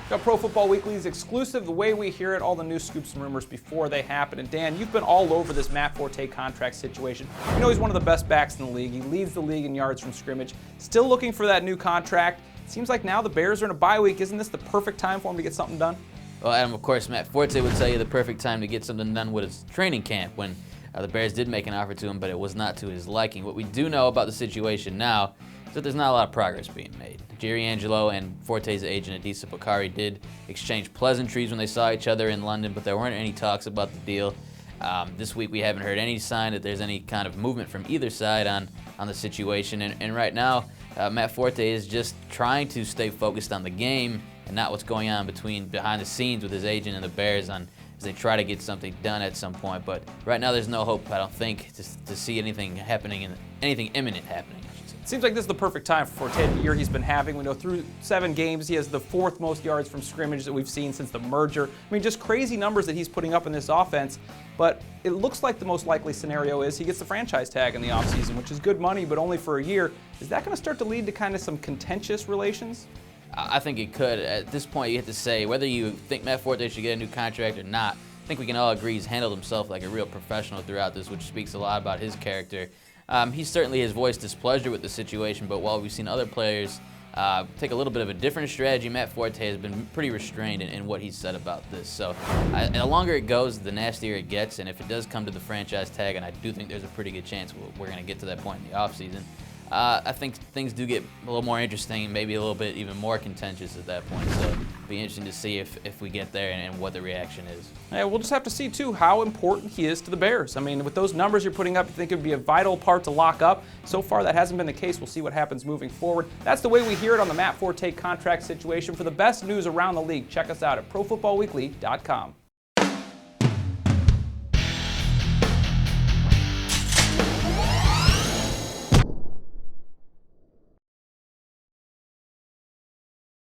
Got Pro Football Weekly's exclusive, the way we hear it, all the news, scoops, and rumors before they happen. And Dan, you've been all over this Matt Forte contract situation. You know he's one of the best backs in the league. He leads the league in yards from scrimmage. Still looking for that new contract. Seems like now the Bears are in a bye week. Isn't this the perfect time for him to get something done? Well, Adam, of course, Matt Forte would tell you the perfect time to get something done with his training camp when the Bears did make an offer to him, but it was not to his liking. What we do know about the situation now is that there's not a lot of progress being made. Jerry Angelo and Forte's agent, Adisa Bakari, did exchange pleasantries when they saw each other in London, but there weren't any talks about the deal. This week we haven't heard any sign that there's any kind of movement from either side on the situation, and right now Matt Forte is just trying to stay focused on the game and not what's going on behind the scenes with his agent and the Bears as they try to get something done at some point. But right now there's no hope, I don't think, to see anything happening, anything imminent happening. Seems like this is the perfect time for Forte, the year he's been having. We know through 7 games, he has the 4th most yards from scrimmage that we've seen since the merger. I mean, just crazy numbers that he's putting up in this offense. But it looks like the most likely scenario is he gets the franchise tag in the offseason, which is good money, but only for a year. Is that going to start to lead to kind of some contentious relations? I think it could. At this point, you have to say whether you think Matt Forte should get a new contract or not. I think we can all agree he's handled himself like a real professional throughout this, which speaks a lot about his character. He certainly has voiced displeasure with the situation, but while we've seen other players take a little bit of a different strategy, Matt Forte has been pretty restrained in what he's said about this. So the longer it goes, the nastier it gets, and if it does come to the franchise tag, and I do think there's a pretty good chance we're going to get to that point in the offseason, I think things do get a little more interesting, maybe a little bit even more contentious at that point. So it'll be interesting to see if we get there and what the reaction is. Yeah, we'll just have to see, too, how important he is to the Bears. I mean, with those numbers you're putting up, you think it would be a vital part to lock up. So far, that hasn't been the case. We'll see what happens moving forward. That's the way we hear it on the Matt Forte contract situation. For the best news around the league, check us out at ProFootballWeekly.com.